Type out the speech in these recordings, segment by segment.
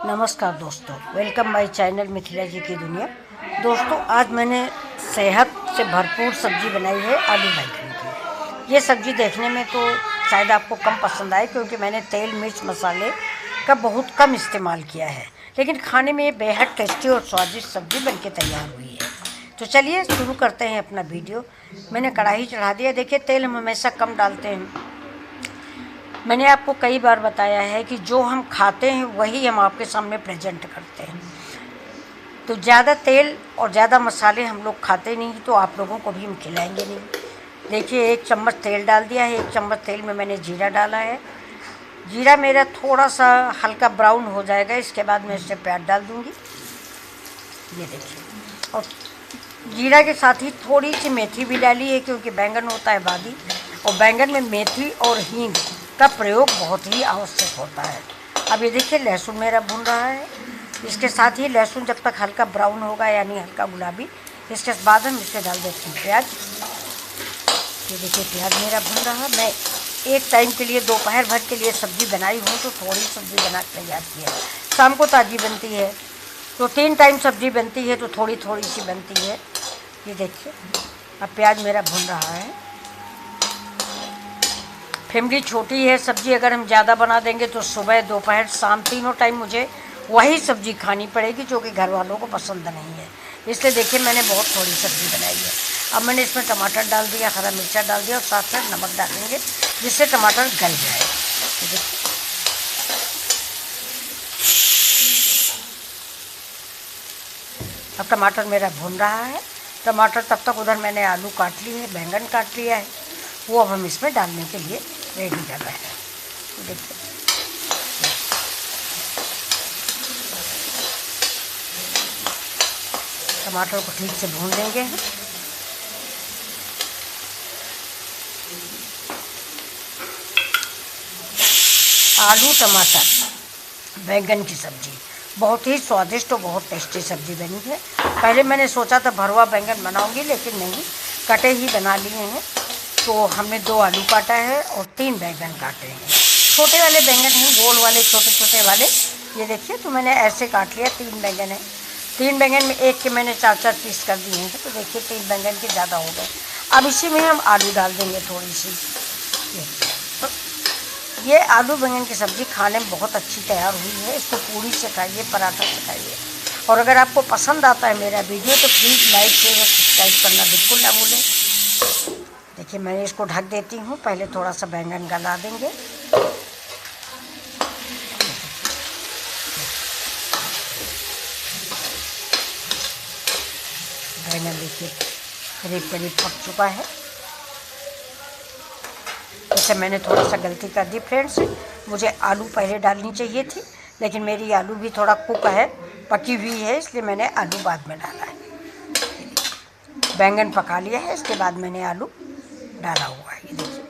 नमस्कार दोस्तों, welcome my channel Mithila जी की दुनिया। दोस्तों, आज मैंने सेहत से भरपूर सब्ज़ी बनाई है आलू बैंगन की। ये सब्ज़ी देखने में तो शायद आपको कम पसंद आए क्योंकि मैंने तेल मिर्च मसाले का बहुत कम इस्तेमाल किया है, लेकिन खाने में ये बेहद टेस्टी और स्वादिष्ट सब्ज़ी बनके तैयार हुई है। तो चलिए शुरू करते हैं अपना वीडियो। मैंने कढ़ाई चढ़ा दिया। देखिए, तेल हम हमेशा कम डालते हैं। मैंने आपको कई बार बताया है कि जो हम खाते हैं वही हम आपके सामने प्रेजेंट करते हैं। तो ज़्यादा तेल और ज़्यादा मसाले हम लोग खाते नहीं, तो आप लोगों को भी हम खिलाएंगे नहीं। देखिए, 1 चम्मच तेल डाल दिया है। 1 चम्मच तेल में मैंने जीरा डाला है। जीरा मेरा थोड़ा सा हल्का ब्राउन हो जाएगा, इसके बाद मैं इससे प्याज डाल दूँगी। ये देखिए, और जीरा के साथ ही थोड़ी सी मेथी भी डाली है क्योंकि बैंगन होता है बादी, और बैंगन में मेथी और हींग का प्रयोग बहुत ही आवश्यक होता है। अब ये देखिए, लहसुन मेरा भून रहा है। इसके साथ ही लहसुन जब तक हल्का ब्राउन होगा यानी हल्का गुलाबी, इसके बाद हम इसमें डाल देते हैं प्याज। ये देखिए, प्याज मेरा भून रहा है। मैं एक टाइम के लिए दोपहर भर के लिए सब्ज़ी बनाई हूँ, तो थोड़ी सब्ज़ी बना के तैयार की है। शाम को ताज़ी बनती है, तो 3 टाइम सब्ज़ी बनती है, तो थोड़ी थोड़ी सी बनती है। ये देखिए, अब प्याज मेरा भून रहा है। फैमिली छोटी है, सब्ज़ी अगर हम ज़्यादा बना देंगे तो सुबह दोपहर शाम तीनों टाइम मुझे वही सब्ज़ी खानी पड़ेगी, जो कि घर वालों को पसंद नहीं है। इसलिए देखिए, मैंने बहुत थोड़ी सब्ज़ी बनाई है। अब मैंने इसमें टमाटर डाल दिया, हरा मिर्चा डाल दिया, और साथ साथ नमक डालेंगे जिससे टमाटर गल जाए। तो देखिए, अब टमाटर मेरा भून रहा है। टमाटर तब तक उधर मैंने आलू काट लिए है, बैंगन काट लिया है, वो अब हम इसमें डालने के लिए रेडी कर रहे हैं। तो देखिए, टमाटर को ठीक से भून लेंगे। आलू टमाटर बैंगन की सब्ज़ी बहुत ही स्वादिष्ट और बहुत टेस्टी सब्ज़ी बनी है। पहले मैंने सोचा था भरवा बैंगन बनाऊंगी, लेकिन नहीं, कटे ही बना लिए हैं। तो हमने 2 आलू काटा है और 3 बैंगन काटे हैं। छोटे वाले बैंगन हैं, गोल वाले, छोटे छोटे वाले। ये देखिए, तो मैंने ऐसे काट लिया। 3 बैंगन है। 3 बैंगन में एक के मैंने 4-4 पीस कर दिए हैं। तो देखिए, 3 बैंगन के ज़्यादा हो गए। अब इसी में हम आलू डाल देंगे थोड़ी सी। ये आलू बैंगन की सब्ज़ी खाने में बहुत अच्छी तैयार हुई है। इसको पूरी से खाइए, पराठा से खाइए। और अगर आपको पसंद आता है मेरा वीडियो तो प्लीज़ लाइक शेयर और सब्सक्राइब करना बिल्कुल ना भूलें। देखिए, मैं इसको ढक देती हूँ। पहले थोड़ा सा बैंगन गला देंगे। बैंगन देखिए करीब करीब पक चुका है। वैसे मैंने थोड़ा सा गलती कर दी फ्रेंड्स, मुझे आलू पहले डालनी चाहिए थी, लेकिन मेरी आलू भी थोड़ा कुक है, पकी हुई है, इसलिए मैंने आलू बाद में डाला है। बैंगन पका लिया है, इसके बाद मैंने आलू डाला हुआ है। ये देखिए,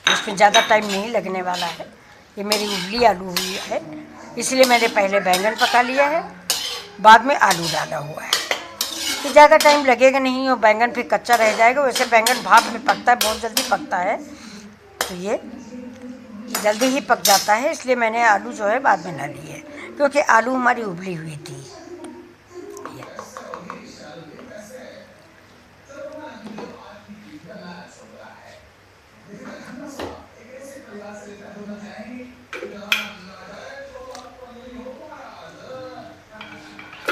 इसमें ज़्यादा टाइम नहीं लगने वाला है। ये मेरी उबली आलू हुई है, इसलिए मैंने पहले बैंगन पका लिया है, बाद में आलू डाला हुआ है। तो ज़्यादा टाइम लगेगा नहीं और बैंगन फिर कच्चा रह जाएगा। वैसे बैंगन भाप में पकता है, बहुत जल्दी पकता है, तो ये जल्दी ही पक जाता है, इसलिए मैंने आलू जो है बाद में डाली है, क्योंकि आलू हमारी उबली हुई थी।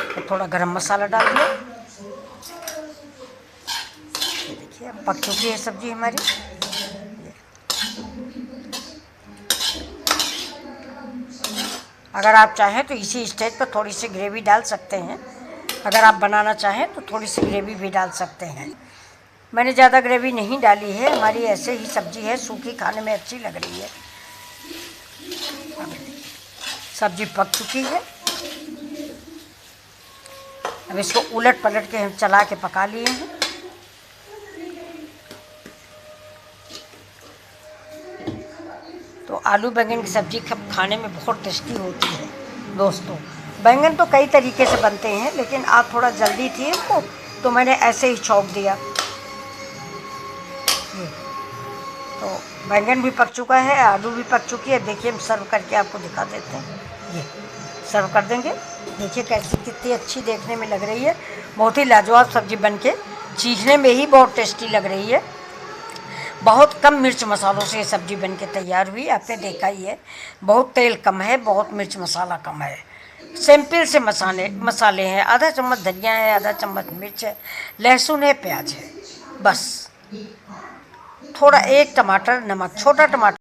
तो थोड़ा गरम मसाला डाल दिया। ये देखिए, अब पक चुकी है सब्ज़ी हमारी। अगर आप चाहें तो इसी स्टेज पर थोड़ी सी ग्रेवी डाल सकते हैं। अगर आप बनाना चाहें तो थोड़ी सी ग्रेवी भी डाल सकते हैं। मैंने ज़्यादा ग्रेवी नहीं डाली है, हमारी ऐसे ही सब्ज़ी है, सूखी खाने में अच्छी लग रही है। सब्ज़ी पक चुकी है। अब इसको उलट पलट के हम चला के पका लिए हैं। तो आलू बैंगन की सब्ज़ी खाने में बहुत टेस्टी होती है दोस्तों। बैंगन तो कई तरीके से बनते हैं, लेकिन आज थोड़ा जल्दी थी इनको, तो मैंने ऐसे ही छौंक दिया। तो बैंगन भी पक चुका है, आलू भी पक चुकी है। देखिए हम सर्व करके आपको दिखा देते हैं। ये सर्व कर देंगे। देखिए कैसी कितनी अच्छी देखने में लग रही है। बहुत ही लाजवाब सब्जी बनके चीखने में ही बहुत टेस्टी लग रही है। बहुत कम मिर्च मसालों से ये सब्जी बनके तैयार हुई। आपने देखा ही है, बहुत तेल कम है, बहुत मिर्च मसाला कम है। सिंपल से मसाले हैं। आधा चम्मच धनिया है, आधा चम्मच मिर्च है, लहसुन है, प्याज है, बस थोड़ा एक टमाटर, नमक, छोटा टमाटर